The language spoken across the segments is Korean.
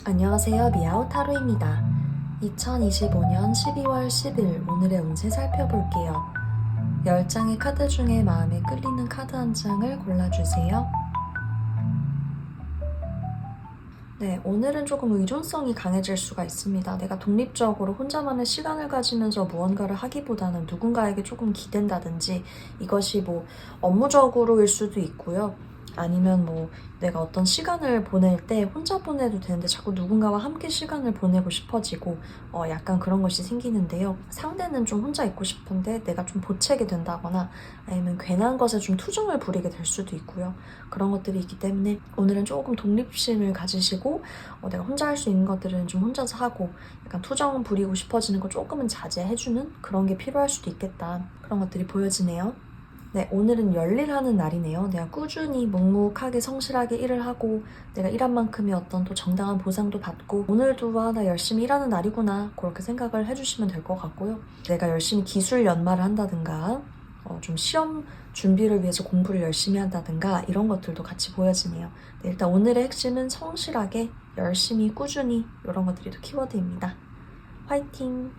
안녕하세요. 미아오 타로입니다. 2025년 12월 10일 오늘의 운세 살펴볼게요. 10장의 카드 중에 마음에 끌리는 카드 한 장을 골라주세요. 네, 오늘은 조금 의존성이 강해질 수가 있습니다. 내가 독립적으로 혼자만의 시간을 가지면서 무언가를 하기보다는 누군가에게 조금 기댄다든지 이것이 뭐 업무적으로일 수도 있고요. 아니면 뭐 내가 어떤 시간을 보낼 때 혼자 보내도 되는데 자꾸 누군가와 함께 시간을 보내고 싶어지고 약간 그런 것이 생기는데요. 상대는 좀 혼자 있고 싶은데 내가 좀 보채게 된다거나 아니면 괜한 것에 좀 투정을 부리게 될 수도 있고요. 그런 것들이 있기 때문에 오늘은 조금 독립심을 가지시고 내가 혼자 할 수 있는 것들은 좀 혼자서 하고 약간 투정 부리고 싶어지는 거 조금은 자제해주는 그런 게 필요할 수도 있겠다. 그런 것들이 보여지네요. 네, 오늘은 열일하는 날이네요. 내가 꾸준히 묵묵하게 성실하게 일을 하고 내가 일한 만큼의 어떤 또 정당한 보상도 받고 오늘도 나 열심히 일하는 날이구나 그렇게 생각을 해주시면 될 것 같고요. 내가 열심히 기술 연마를 한다든가 좀 시험 준비를 위해서 공부를 열심히 한다든가 이런 것들도 같이 보여지네요. 네, 일단 오늘의 핵심은 성실하게 열심히 꾸준히 이런 것들이 또 키워드입니다. 화이팅!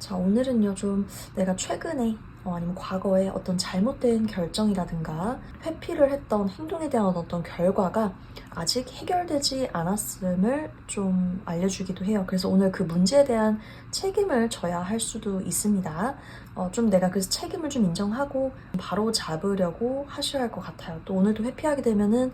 자, 오늘은요 좀 내가 최근에 아니면 과거에 어떤 잘못된 결정이라든가 회피를 했던 행동에 대한 어떤 결과가 아직 해결되지 않았음을 좀 알려주기도 해요. 그래서 오늘 그 문제에 대한 책임을 져야 할 수도 있습니다. 좀 내가 그 책임을 좀 인정하고 바로 잡으려고 하셔야 할 것 같아요. 또 오늘도 회피하게 되면은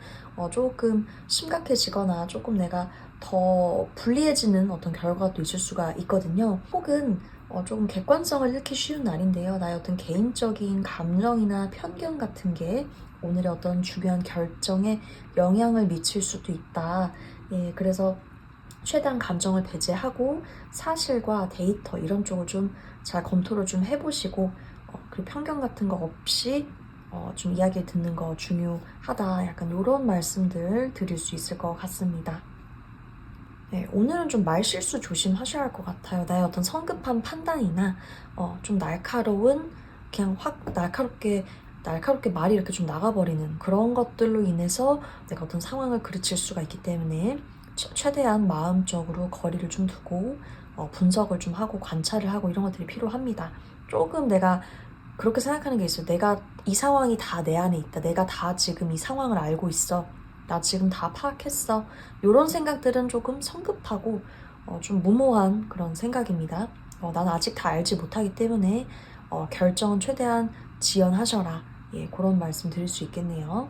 조금 심각해지거나 조금 내가 더 불리해지는 어떤 결과가 또 있을 수가 있거든요. 혹은 조금 객관성을 잃기 쉬운 날인데요. 나의 어떤 개인적인 감정이나 편견 같은 게 오늘의 어떤 중요한 결정에 영향을 미칠 수도 있다. 예, 그래서 최대한 감정을 배제하고 사실과 데이터 이런 쪽을 좀 잘 검토를 좀 해보시고 그리고 편견 같은 거 없이 좀 이야기를 듣는 거 중요하다. 약간 이런 말씀들 드릴 수 있을 것 같습니다. 네, 오늘은 좀 말실수 조심하셔야 할 것 같아요. 나의 어떤 성급한 판단이나 좀 날카로운 그냥 확 날카롭게 말이 이렇게 좀 나가버리는 그런 것들로 인해서 내가 어떤 상황을 그르칠 수가 있기 때문에 최대한 마음적으로 거리를 좀 두고 분석을 좀 하고 관찰을 하고 이런 것들이 필요합니다. 조금 내가 그렇게 생각하는 게 있어요. 내가 이 상황이 다 내 안에 있다. 내가 다 지금 이 상황을 알고 있어. 나 지금 다 파악했어. 이런 생각들은 조금 성급하고 좀 무모한 그런 생각입니다. 나는 아직 다 알지 못하기 때문에 결정은 최대한 지연하셔라. 예, 그런 말씀 드릴 수 있겠네요.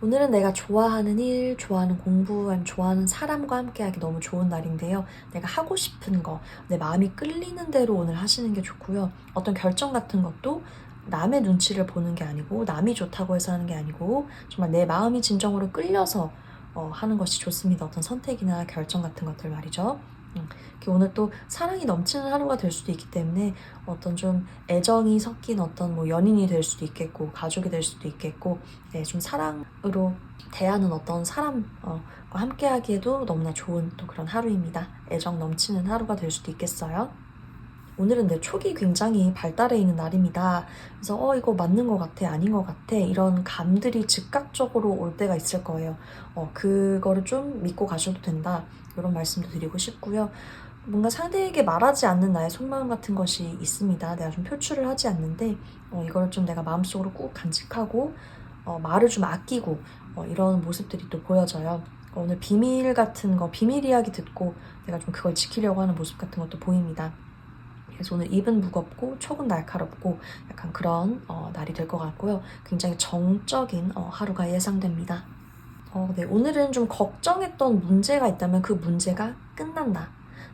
오늘은 내가 좋아하는 일, 좋아하는 공부, 아니면 좋아하는 사람과 함께하기 너무 좋은 날인데요. 내가 하고 싶은 거, 내 마음이 끌리는 대로 오늘 하시는 게 좋고요. 어떤 결정 같은 것도 남의 눈치를 보는 게 아니고 남이 좋다고 해서 하는 게 아니고 정말 내 마음이 진정으로 끌려서 하는 것이 좋습니다. 어떤 선택이나 결정 같은 것들 말이죠. 오늘 또 사랑이 넘치는 하루가 될 수도 있기 때문에 어떤 좀 애정이 섞인 어떤 뭐 연인이 될 수도 있겠고 가족이 될 수도 있겠고 네, 좀 사랑으로 대하는 어떤 사람과 함께 하기에도 너무나 좋은 또 그런 하루입니다. 애정 넘치는 하루가 될 수도 있겠어요. 오늘은 내 촉이 굉장히 발달해 있는 날입니다. 그래서 이거 맞는 것 같아, 아닌 것 같아 이런 감들이 즉각적으로 올 때가 있을 거예요. 그거를 좀 믿고 가셔도 된다. 이런 말씀도 드리고 싶고요. 뭔가 상대에게 말하지 않는 나의 속마음 같은 것이 있습니다. 내가 좀 표출을 하지 않는데 이걸 좀 내가 마음속으로 꾹 간직하고 말을 좀 아끼고 이런 모습들이 또 보여져요. 오늘 비밀 같은 거, 비밀 이야기 듣고 내가 좀 그걸 지키려고 하는 모습 같은 것도 보입니다. 그래서 오늘 입은 무겁고 촉은 날카롭고 약간 그런 날이 될 것 같고요. 굉장히 정적인 하루가 예상됩니다. 네, 오늘은 좀 걱정했던 문제가 있다면 그 문제가 끝난다.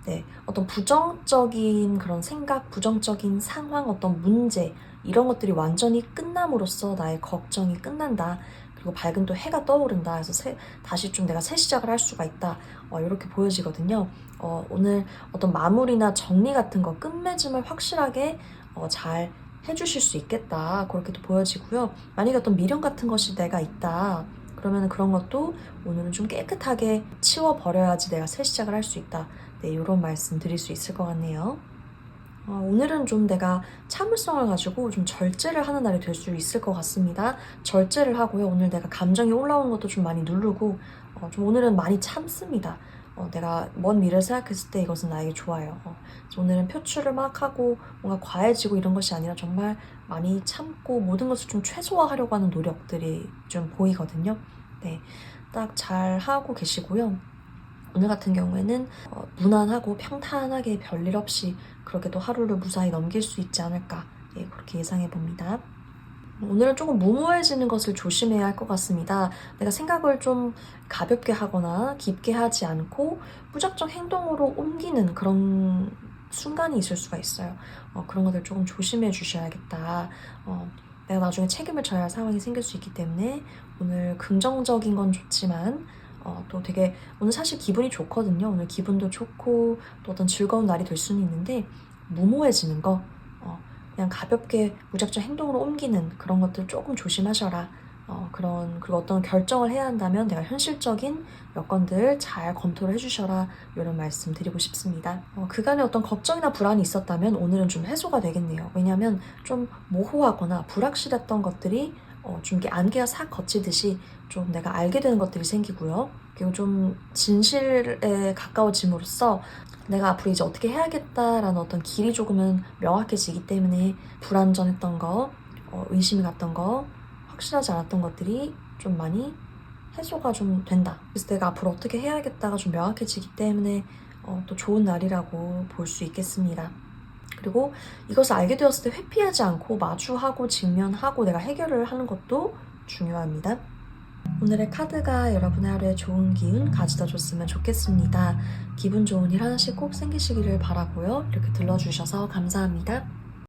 네, 어떤 부정적인 그런 생각, 부정적인 상황, 어떤 문제 이런 것들이 완전히 끝남으로써 나의 걱정이 끝난다. 그리고 밝은 또 해가 떠오른다. 그래서 다시 좀 내가 새 시작을 할 수가 있다. 이렇게 보여지거든요. 오늘 어떤 마무리나 정리 같은 거, 끝맺음을 확실하게 잘 해주실 수 있겠다. 그렇게 또 보여지고요. 만약에 어떤 미련 같은 것이 내가 있다. 그러면 그런 것도 오늘은 좀 깨끗하게 치워버려야지 내가 새 시작을 할 수 있다. 네, 이런 말씀 드릴 수 있을 것 같네요. 오늘은 좀 내가 참을성을 가지고 좀 절제를 하는 날이 될 수 있을 것 같습니다. 절제를 하고요. 오늘 내가 감정이 올라오는 것도 좀 많이 누르고 좀 오늘은 많이 참습니다. 내가 먼 미래를 생각했을 때 이것은 나에게 좋아요. 그래서 오늘은 표출을 막 하고 뭔가 과해지고 이런 것이 아니라 정말 많이 참고 모든 것을 좀 최소화하려고 하는 노력들이 좀 보이거든요. 네, 딱 잘 하고 계시고요. 오늘 같은 경우에는 무난하고 평탄하게 별일 없이 그렇게 또 하루를 무사히 넘길 수 있지 않을까, 예, 그렇게 예상해 봅니다. 오늘은 조금 무모해지는 것을 조심해야 할 것 같습니다. 내가 생각을 좀 가볍게 하거나 깊게 하지 않고 무작정 행동으로 옮기는 그런 순간이 있을 수가 있어요. 그런 것들 조금 조심해 주셔야겠다. 내가 나중에 책임을 져야 할 상황이 생길 수 있기 때문에 오늘 긍정적인 건 좋지만 또 되게 오늘 사실 기분이 좋거든요. 오늘 기분도 좋고 또 어떤 즐거운 날이 될 수는 있는데 무모해지는 거, 그냥 가볍게 무작정 행동으로 옮기는 그런 것들 조금 조심하셔라. 그리고 어떤 결정을 해야 한다면 내가 현실적인 여건들 잘 검토를 해주셔라. 이런 말씀 드리고 싶습니다. 그간에 어떤 걱정이나 불안이 있었다면 오늘은 좀 해소가 되겠네요. 왜냐하면 좀 모호하거나 불확실했던 것들이 좀 이렇게 안개가 싹 걷히듯이 좀 내가 알게 되는 것들이 생기고요. 그리고 좀 진실에 가까워짐으로써 내가 앞으로 이제 어떻게 해야겠다라는 어떤 길이 조금은 명확해지기 때문에 불안전했던 거, 의심이 갔던 거, 확실하지 않았던 것들이 좀 많이 해소가 좀 된다. 그래서 내가 앞으로 어떻게 해야겠다가 좀 명확해지기 때문에 또 좋은 날이라고 볼 수 있겠습니다. 그리고 이것을 알게 되었을 때 회피하지 않고 마주하고 직면하고 내가 해결을 하는 것도 중요합니다. 오늘의 카드가 여러분의 하루에 좋은 기운 가져다 줬으면 좋겠습니다. 기분 좋은 일 하나씩 꼭 생기시기를 바라고요. 이렇게 들러주셔서 감사합니다.